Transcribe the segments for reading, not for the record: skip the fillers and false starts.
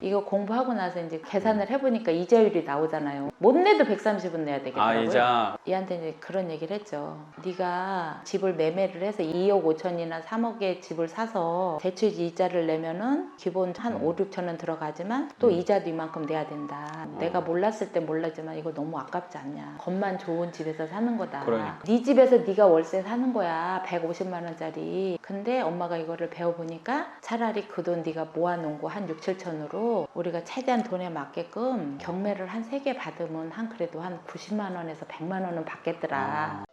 이거 공부하고 나서 이제 계산을 해보니까 이자율이 나오잖아요. 못 내도 130은 내야 되겠더라고요. 이자. 얘한테 이제 그런 얘기를 했죠. 네가 집을 매매를 해서 2억 5천이나 3억의 집을 사서 대출 이자를 내면은 기본 한 5, 6천은 들어가지만 또 이자도 이만큼 내야 된다. 내가 몰랐을 때 몰랐지만 이거 너무 아깝지 않냐. 겉만 좋은 집에서 사는 거다. 그러니까. 네 집에서 네가 월세 사는 거야. 150만 원짜리. 근데 엄마가 이거를 배워보니까 차라리 그 돈 네가 모아놓은 거 한 6, 7천으로 우리가 최대한 돈에 맞게끔 경매를 한 3개 받으면 한 그래도 한 90만 원에서 100만 원은 받겠더라.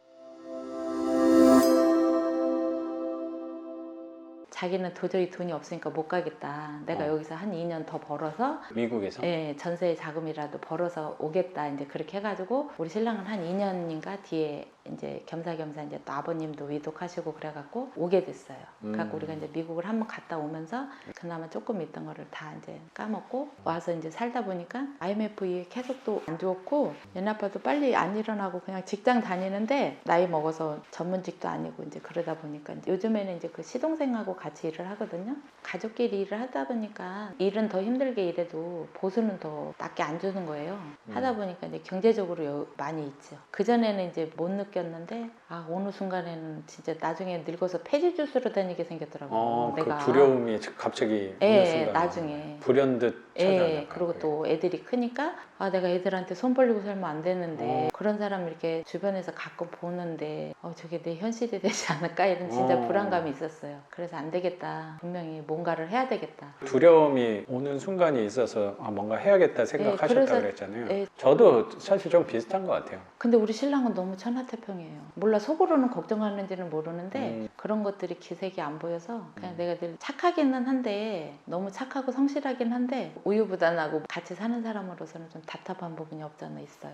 자기는 도저히 돈이 없으니까 못 가겠다. 내가 여기서 한 2년 더 벌어서 미국에서? 예, 전세 자금이라도 벌어서 오겠다. 이제 그렇게 해가지고 우리 신랑은 한 2년인가 뒤에 이제 겸사겸사 이제 또 아버님도 위독하시고 그래갖고 오게 됐어요. 그래갖고 우리가 이제 미국을 한번 갔다 오면서 그나마 조금 있던 거를 다 이제 까먹고 와서 이제 살다 보니까 IMF 이후에 계속 또 안 좋았고 얘네 아빠도 빨리 안 일어나고 그냥 직장 다니는데 나이 먹어서 전문직도 아니고 이제 그러다 보니까 이제 요즘에는 이제 그 시동생하고 같이 일을 하거든요. 가족끼리 일을 하다 보니까 일은 더 힘들게 일해도 보수는 더 낮게 안 주는 거예요. 하다 보니까 이제 경제적으로 많이 있죠. 그전에는 이제 못 느꼈는데 어느 순간에는 진짜 나중에 늙어서 폐지 주스로 다니게 생겼더라고요. 내가 그 두려움이 갑자기 어느 순간 나중에 불현듯 찾아오니까. 그리고 또 애들이 크니까 내가 애들한테 손 벌리고 살면 안 되는데 그런 사람 이렇게 주변에서 가끔 보는데 저게 내 현실이 되지 않을까 이런 진짜 불안감이 있었어요. 그래서 안 되겠다. 분명히 뭔가를 해야 되겠다. 두려움이 오는 순간이 있어서 뭔가 해야겠다 생각하셨다고 그랬잖아요. 저도 사실 좀 비슷한 것 같아요. 근데 우리 신랑은 너무 천하태평이에요. 몰라 속으로는 걱정하는지는 모르는데 그런 것들이 기색이 안 보여서 그냥 내가 늘 착하기는 한데 너무 착하고 성실하긴 한데 우유부단하고 같이 사는 사람으로서는 좀 답답한 부분이 없잖아 있어요.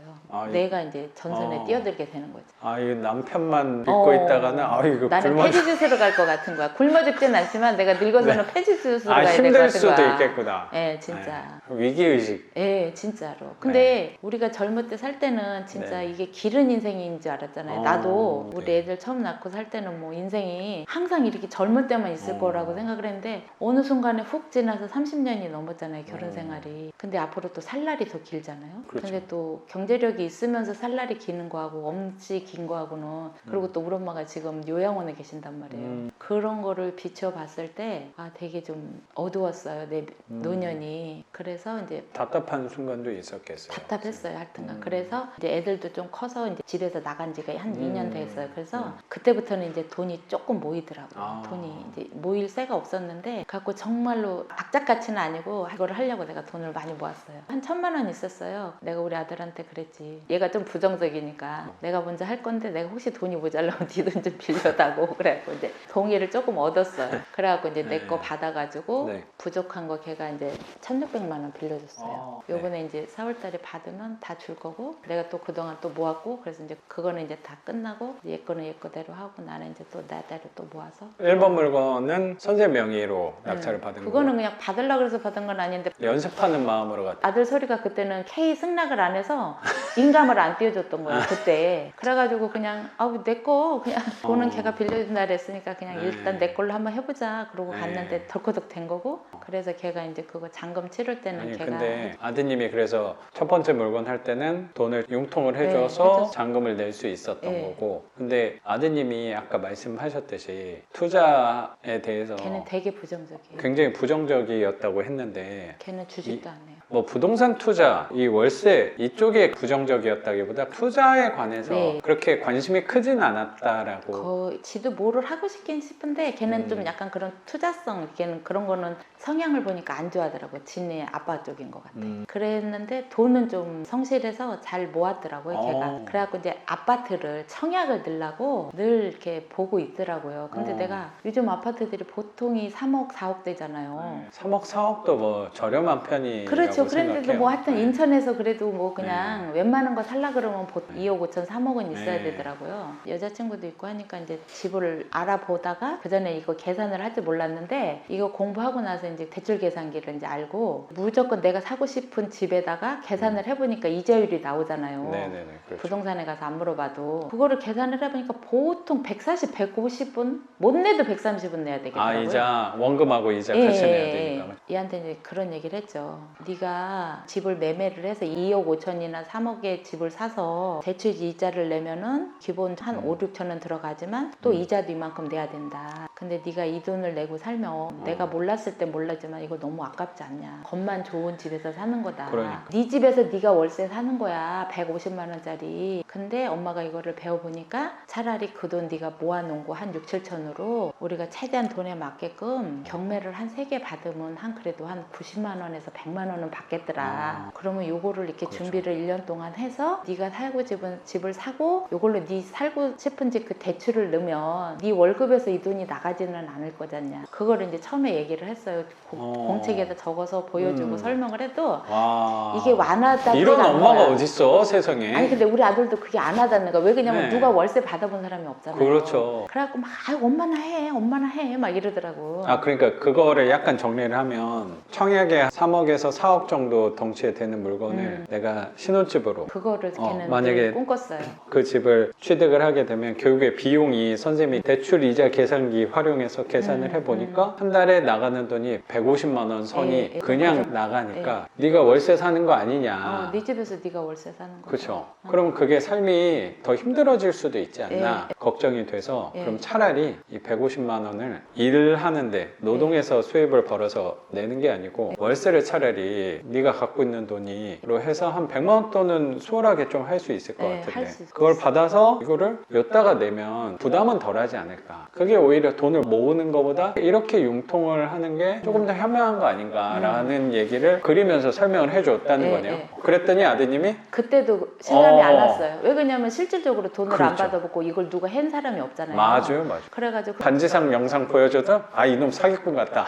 내가 이제 전선에 뛰어들게 되는 거지. 이 남편만 믿고 있다가는 이거 나는 폐지 주스로 갈 것 같은 거야. 굶어 죽진 않지만 내가 늙어서는 폐지 주스로 가야 될 것 같은 거야. 힘들 수도 있겠구나. 진짜. 위기의식. 진짜로. 근데 우리가 젊을 때 살 때는 진짜 이게 길은 인생인 줄 알았잖아요. 나도 우리 애들 처음 낳고 살 때는 뭐 인생이 항상 이렇게 젊을 때만 있을 거라고 생각을 했는데 어느 순간에 훅 지나서 30년이 넘었잖아요. 결혼 생활이. 근데 앞으로 또 살 날이 더 길잖아요. 그렇죠. 근데 또 경제력이 있으면서 살 날이 기는 거하고 엄지 긴 거하고는 그리고 또 우리 엄마가 지금 요양원에 계신단 말이에요. 그런 거를 비춰봤을 때 되게 좀 어두웠어요. 내 노년이. 그래서 이제 답답한 순간도 있었겠어요. 답답했어요. 하여튼간. 그래서 이제 애들도 좀 커서 이제 집에서 나간 지가 한 2년 됐어요. 그래서 그때부터는 이제 돈이 조금 모이더라고요. 돈이 이제 모일 새가 없었는데 갖고 정말로 악착같이는 아니고 이거를 하려고 내가 돈을 많이 모았어요. 한 1,000만 원 있었어요. 내가 우리 아들한테 그랬지. 얘가 좀 부정적이니까 내가 먼저 할 건데 내가 혹시 돈이 모자라면 네 돈 좀 빌려다고 그래갖고 이제 동의를 조금 얻었어요. 그래갖고 이제 내 거 받아가지고 부족한 거 걔가 이제 1,600만 원 빌려줬어요. 요번에 이제 4월달에 받으면 다 줄 거고 내가 또 그동안 또 모았고 그래서 이제 그거는 이제 다 끝나고 얘 거는 얘 거대로 하고 나는 이제 또 나대로 또 모아서 1번 물건은 선생 명의로 낙찰을 받은 그거는 거예요? 그냥 받으려고 그래서 받은 건 아닌데 연습하는 마음으로 갔다. 아들 소리가 그때는 K 승낙을 안 해서 인감을 안 띄워줬던 거예요 그때. 그래가지고 그냥 내 거 그냥 돈은 걔가 빌려준다 그랬으니까 그냥 일단 내 걸로 한번 해보자 그러고 갔는데 덜커덕 된 거고. 그래서 걔가 이제 그거 잔금 치를 때는 걔가 근데 아드님이 그래서 첫 번째 물건 할 때는 돈을 융통을 해줘서 잔금을 낼 수 있었던 거고, 근데 아드님이 아까 말씀하셨듯이 투자에 대해서 걔는 되게 부정적이에요. 굉장히 부정적이었다고 했는데 걔는 주식도 안 해요. 뭐 부동산 투자, 이 월세 이쪽에 부정적이었다기보다 투자에 관해서 그렇게 관심이 크진 않았다라고. 지도 뭐를 하고 싶긴 싶은데 걔는 좀 약간 그런 투자성, 걔는 그런 거는 성향을 보니까 안 좋아하더라고요. 지네 아빠 쪽인 것 같아. 그랬는데 돈은 좀 성실해서 잘 모았더라고요, 걔가. 그래갖고 이제 아파트를 청약을 넣으려고 늘 이렇게 보고 있더라고요. 근데 내가 요즘 아파트들이 보통이 3억, 4억 되잖아요. 3억, 4억도 뭐 저렴한 편이라고 그렇죠. 그런데도 생각해요. 뭐 하여튼 인천에서 그래도 뭐 그냥 웬만한 거 살라 그러면 2억 5천, 3억은 있어야 되더라고요. 여자친구도 있고 하니까 이제 집을 알아보다가 그 전에 이거 계산을 할 줄 몰랐는데 이거 공부하고 나서 이제 대출 계산기를 이제 알고 무조건 내가 사고 싶은 집에다가 계산을 해보니까 이자율이 나오잖아요. 그렇죠. 부동산에 가서 안 물어봐도 그거를 계산을 해보니까 보통 140, 150은 못 내도 130은 내야 되겠더라고요. 이자 원금하고 이자 같이 내야 되니까. 얘한테 이제 그런 얘기를 했죠. 네가 집을 매매를 해서 2억 5천이나 3억의 집을 사서 대출 이자를 내면은 기본 한 5, 6천은 들어가지만 또 이자도 이만큼 내야 된다. 근데 네가 이 돈을 내고 살면 내가 몰랐을 때 몰랐지만 이거 너무 아깝지 않냐. 겉만 좋은 집에서 사는 거다. 그러니까. 네 집에서 네가 월세 사는 거야. 150만 원짜리. 근데 엄마가 이거를 배워보니까 차라리 그 돈 네가 모아놓은 거 한 6, 7천으로 우리가 최대한 돈에 맞게끔 경매를 한 3개 받으면 한 그래도 한 90만 원에서 100만 원은 받겠더라. 그러면 요거를 이렇게 그렇죠. 준비를 1년 동안 해서 네가 살고 집을 사고 요걸로 네 살고 싶은 집 그 대출을 넣으면 네 월급에서 이 돈이 나가지는 않을 거잖냐. 그거를 이제 처음에 얘기를 했어요. 공책에다 적어서 보여주고 설명을 해도 와. 이게 완화다. 이런 엄마가 어딨어 세상에. 아니 근데 우리 아들도 그게 안 하다는 거야. 왜 그러냐면 네. 누가 월세 받아본 사람이 없잖아요. 그렇죠. 그래갖고 막 아유, 엄마나 해 막 이러더라고. 아 그러니까 그거를 약간 정리를 하면 청약에 3억에서 4억 정도 덩치에 되는 물건을 내가 신혼집으로 그거를 걔는 만약에 꿈꿨어요. 그 집을 취득을 하게 되면 결국에 비용이 선생님이 대출 이자 계산기 활용해서 계산을 해보니까 한 달에 나가는 돈이 150만 원 선이 예, 그냥 그래서- 나가니까 네가 월세 사는 거 아니냐. 네 집에서 네가 월세 사는 거. 그렇죠. 그럼 그게 삶이 더 힘들어질 수도 있지 않나 걱정이 돼서 그럼 차라리 이 150만 원을 일을 하는데 노동해서 수입을 벌어서 내는 게 아니고 월세를 차라리 네가 갖고 있는 돈으로 해서 한 100만 원 돈은 수월하게 좀 할 수 있을 것 네, 같은데 할수 있어요. 그걸 받아서 이거를 였다가 내면 부담은 덜하지 않을까. 그게 오히려 돈을 모으는 것보다 이렇게 융통을 하는 게 조금 더 현명한 거 아닌가라는 얘기를 그리면서 설명을 해줬다는 네, 거네요. 네. 그랬더니 아드님이 그때도 실감이 안 어. 났어요. 왜 그러냐면 실질적으로 돈을 안 그렇죠. 받아보고 이걸 누가 한 사람이 없잖아요. 맞아요. 그래가지고 반지상 영상 보여줘도 아 이놈 사기꾼 같다.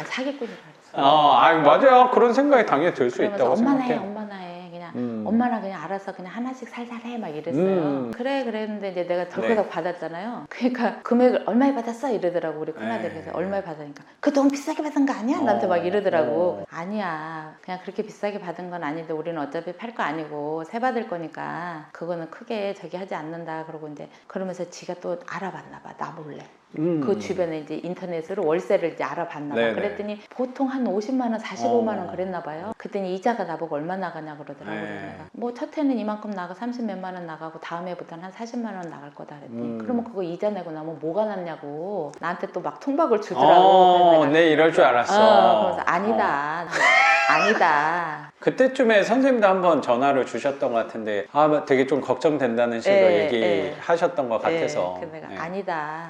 사기꾼이라 그랬어. 아 맞아요. 그런 생각이 당연히 들 수 그러면서 있다고 엄마나 해, 생각해요. 엄마나 해. 그냥 음. 엄마나 그냥 알아서 그냥 하나씩 살살 해 막 이랬어요. 그래 그랬는데 이제 내가 덜커덕 받았잖아요. 그러니까 금액을 얼마에 받았어 이러더라고 우리 큰아들. 네. 그래서 얼마에 받으니까 그 돈 비싸게 받은 거 아니야? 나한테 막 이러더라고. 어. 아니야. 그냥 그렇게 비싸게 받은 건 아닌데 우리는 어차피 팔 거 아니고 세 받을 거니까 그거는 크게 저기 하지 않는다. 그러고 이제 그러면서 지가 또 알아봤나 봐. 나 몰래. 그 주변에 이제 인터넷으로 월세를 이제 알아봤나 봐. 네네. 그랬더니 보통 한 50만 원, 45만 원 그랬나 봐요. 그랬더니 이자가 나보고 얼마 나가냐 그러더라고요. 네. 내가 뭐 첫 해는 이만큼 나가 30 몇만 원 나가고 다음 해부터는 한 40만 원 나갈 거다 그랬더니 그러면 그거 이자 내고 나면 뭐가 남냐고 나한테 또 막 통박을 주더라고. 그래서 내가 네 이럴 줄 알았어. 그러면서 아니다. 아니다. 그때쯤에 선생님도 한번 전화를 주셨던 것 같은데 아 되게 좀 걱정된다는 식으로 예, 얘기하셨던 것 같아서. 그래서 내가 네. 아니다.